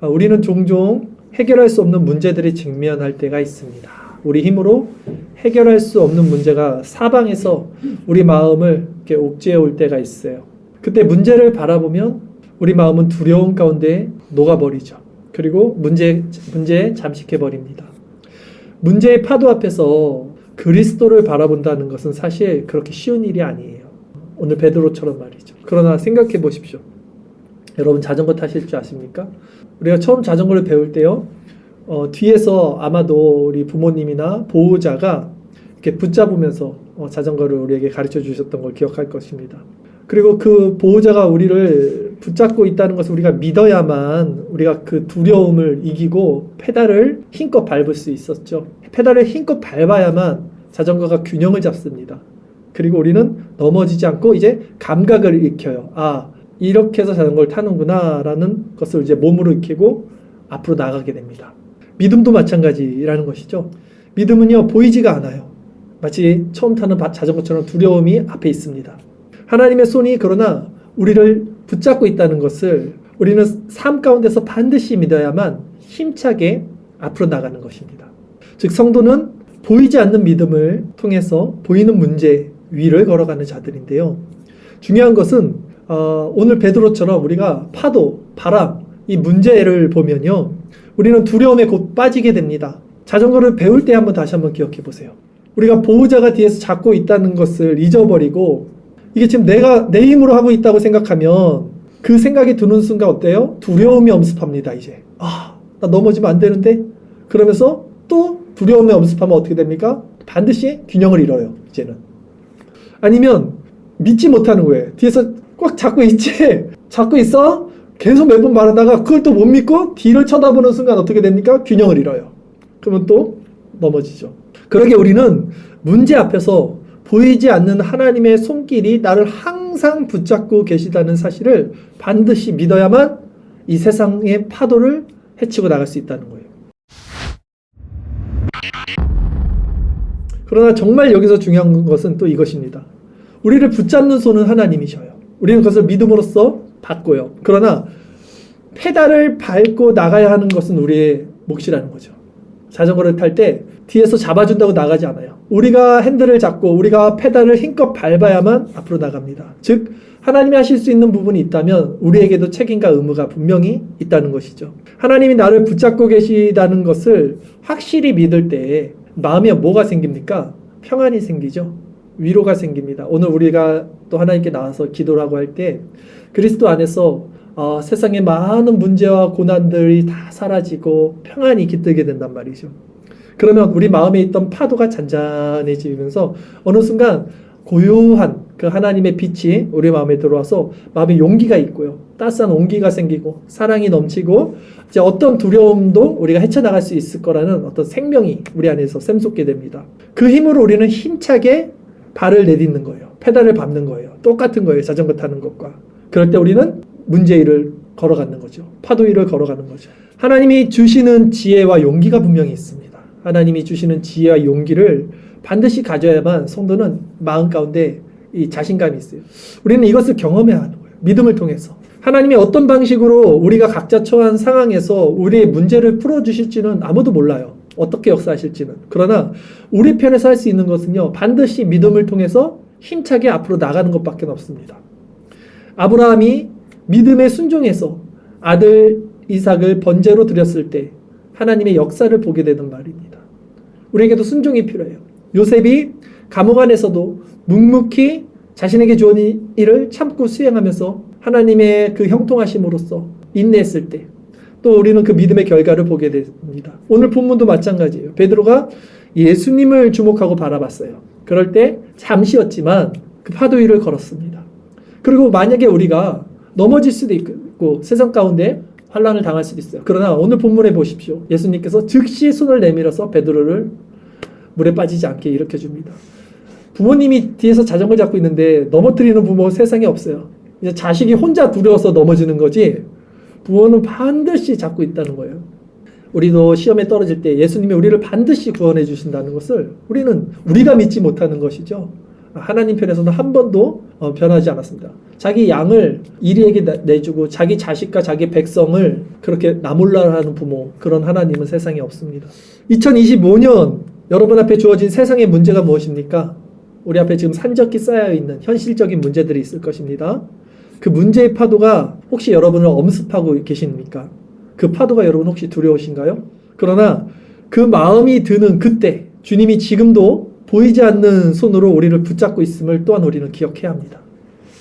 우리는 종종 해결할 수 없는 문제들이 직면할 때가 있습니다. 우리 힘으로 해결할 수 없는 문제가 사방에서 우리 마음을 이렇게 옥죄어 올 때가 있어요. 그때 문제를 바라보면 우리 마음은 두려움 가운데 녹아버리죠. 그리고 문제에 잠식해버립니다. 문제의 파도 앞에서 그리스도를 바라본다는 것은 사실 그렇게 쉬운 일이 아니에요. 오늘 베드로처럼 말이죠. 그러나 생각해 보십시오. 여러분 자전거 타실 줄 아십니까? 우리가 처음 자전거를 배울 때요. 뒤에서 아마도 우리 부모님이나 보호자가 이렇게 붙잡으면서 자전거를 우리에게 가르쳐 주셨던 걸 기억할 것입니다. 그리고 그 보호자가 우리를 붙잡고 있다는 것을 우리가 믿어야만 우리가 그 두려움을 이기고 페달을 힘껏 밟을 수 있었죠. 페달을 힘껏 밟아야만 자전거가 균형을 잡습니다. 그리고 우리는 넘어지지 않고 이제 감각을 익혀요. 아, 이렇게 해서 자전거를 타는구나 라는 것을 이제 몸으로 익히고 앞으로 나가게 됩니다. 믿음도 마찬가지라는 것이죠. 믿음은요, 보이지가 않아요. 마치 처음 타는 자전거처럼 두려움이 앞에 있습니다. 하나님의 손이 그러나 우리를 붙잡고 있다는 것을 우리는 삶 가운데서 반드시 믿어야만 힘차게 앞으로 나가는 것입니다. 즉 성도는 보이지 않는 믿음을 통해서 보이는 문제 위를 걸어가는 자들인데요. 중요한 것은 오늘 베드로처럼 우리가 파도, 바람, 이 문제를 보면요. 우리는 두려움에 곧 빠지게 됩니다. 자전거를 배울 때 다시 한번 기억해 보세요. 우리가 보호자가 뒤에서 잡고 있다는 것을 잊어버리고 이게 지금 내가 내 힘으로 하고 있다고 생각하면 그 생각이 드는 순간 어때요? 두려움이 엄습합니다. 이제 나 넘어지면 안 되는데? 그러면서 또 두려움이 엄습하면 어떻게 됩니까? 반드시 균형을 잃어요. 이제는. 아니면 믿지 못하는 거예요. 뒤에서 꽉 잡고 있지? 잡고 있어? 계속 몇 번 말하다가 그걸 또 못 믿고 뒤를 쳐다보는 순간 어떻게 됩니까? 균형을 잃어요. 그러면 또 넘어지죠. 그러게 우리는 문제 앞에서 보이지 않는 하나님의 손길이 나를 항상 붙잡고 계시다는 사실을 반드시 믿어야만 이 세상의 파도를 헤치고 나갈 수 있다는 거예요. 그러나 정말 여기서 중요한 것은 또 이것입니다. 우리를 붙잡는 손은 하나님이셔요. 우리는 그것을 믿음으로써 받고요. 그러나 페달을 밟고 나가야 하는 것은 우리의 몫이라는 거죠. 자전거를 탈 때 뒤에서 잡아준다고 나가지 않아요. 우리가 핸들을 잡고 우리가 페달을 힘껏 밟아야만 앞으로 나갑니다. 즉 하나님이 하실 수 있는 부분이 있다면 우리에게도 책임과 의무가 분명히 있다는 것이죠. 하나님이 나를 붙잡고 계시다는 것을 확실히 믿을 때에 마음에 뭐가 생깁니까? 평안이 생기죠. 위로가 생깁니다. 오늘 우리가 또 하나님께 나와서 기도를 하고 할 때 그리스도 안에서 세상의 많은 문제와 고난들이 다 사라지고 평안이 깃들게 된단 말이죠. 그러면 우리 마음에 있던 파도가 잔잔해지면서 어느 순간 고요한 그 하나님의 빛이 우리 마음에 들어와서 마음에 용기가 있고요. 따스한 온기가 생기고 사랑이 넘치고 이제 어떤 두려움도 우리가 헤쳐나갈 수 있을 거라는 어떤 생명이 우리 안에서 샘솟게 됩니다. 그 힘으로 우리는 힘차게 발을 내딛는 거예요. 페달을 밟는 거예요. 똑같은 거예요. 자전거 타는 것과. 그럴 때 우리는 문제 위를 걸어가는 거죠. 파도 위를 걸어가는 거죠. 하나님이 주시는 지혜와 용기가 분명히 있습니다. 하나님이 주시는 지혜와 용기를 반드시 가져야만 성도는 마음 가운데 이 자신감이 있어요. 우리는 이것을 경험해야 하는 거예요. 믿음을 통해서. 하나님이 어떤 방식으로 우리가 각자 처한 상황에서 우리의 문제를 풀어주실지는 아무도 몰라요. 어떻게 역사하실지는. 그러나 우리 편에서 할 수 있는 것은요. 반드시 믿음을 통해서 힘차게 앞으로 나가는 것밖에 없습니다. 아브라함이 믿음에 순종해서 아들 이삭을 번제로 드렸을 때 하나님의 역사를 보게 되는 말입니다. 우리에게도 순종이 필요해요. 요셉이 감옥 안에서도 묵묵히 자신에게 주어진 일을 참고 수행하면서 하나님의 그 형통하심으로써 인내했을 때 또 우리는 그 믿음의 결과를 보게 됩니다. 오늘 본문도 마찬가지예요. 베드로가 예수님을 주목하고 바라봤어요. 그럴 때 잠시였지만 그 파도 위를 걸었습니다. 그리고 만약에 우리가 넘어질 수도 있고 세상 가운데 환난을 당할 수도 있어요. 그러나 오늘 본문에 보십시오. 예수님께서 즉시 손을 내밀어서 베드로를 물에 빠지지 않게 일으켜줍니다. 부모님이 뒤에서 자전거 잡고 있는데 넘어뜨리는 부모 세상에 없어요. 이제 자식이 혼자 두려워서 넘어지는 거지 부모는 반드시 잡고 있다는 거예요. 우리도 시험에 떨어질 때 예수님이 우리를 반드시 구원해 주신다는 것을 우리가 믿지 못하는 것이죠. 하나님 편에서는 한 번도 변하지 않았습니다. 자기 양을 이리에게 내주고 자기 자식과 자기 백성을 그렇게 나몰라라 하는 부모, 그런 하나님은 세상에 없습니다. 2025년 여러분 앞에 주어진 세상의 문제가 무엇입니까? 우리 앞에 지금 산적이 쌓여있는 현실적인 문제들이 있을 것입니다. 그 문제의 파도가 혹시 여러분을 엄습하고 계십니까? 그 파도가 여러분 혹시 두려우신가요? 그러나 그 마음이 드는 그때 주님이 지금도 보이지 않는 손으로 우리를 붙잡고 있음을 또한 우리는 기억해야 합니다.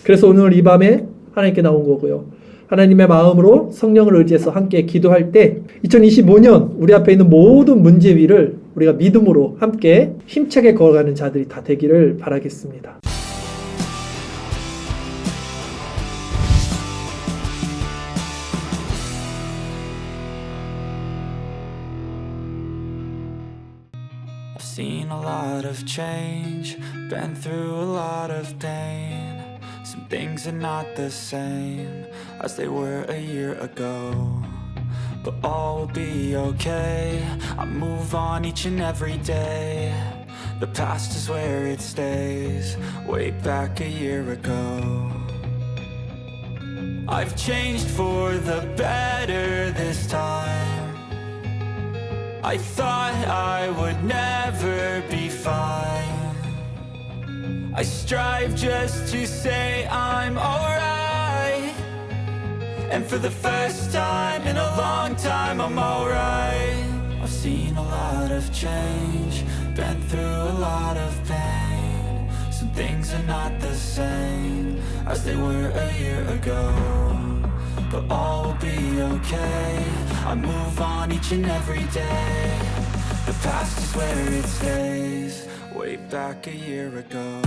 그래서 오늘 이 밤에 하나님께 나온 거고요. 하나님의 마음으로 성령을 의지해서 함께 기도할 때 2025년 우리 앞에 있는 모든 문제 위를 우리가 믿음으로 함께 힘차게 걸어가는 자들이 다 되기를 바라겠습니다. I've seen a lot of change, been through a lot of pain. Some things are not the same as they were a year ago, but all will be okay. I move on each and every day. The past is where it stays, way back a year ago. I've changed for the better this time. I thought I would never be fine. I strive just to say I'm alright, and for the first time in a long time I'm alright. I've seen a lot of change, been through a lot of pain. Some things are not the same as they were a year ago, but all will be okay. I move on each and every day. The past is where it stays, way back a year ago.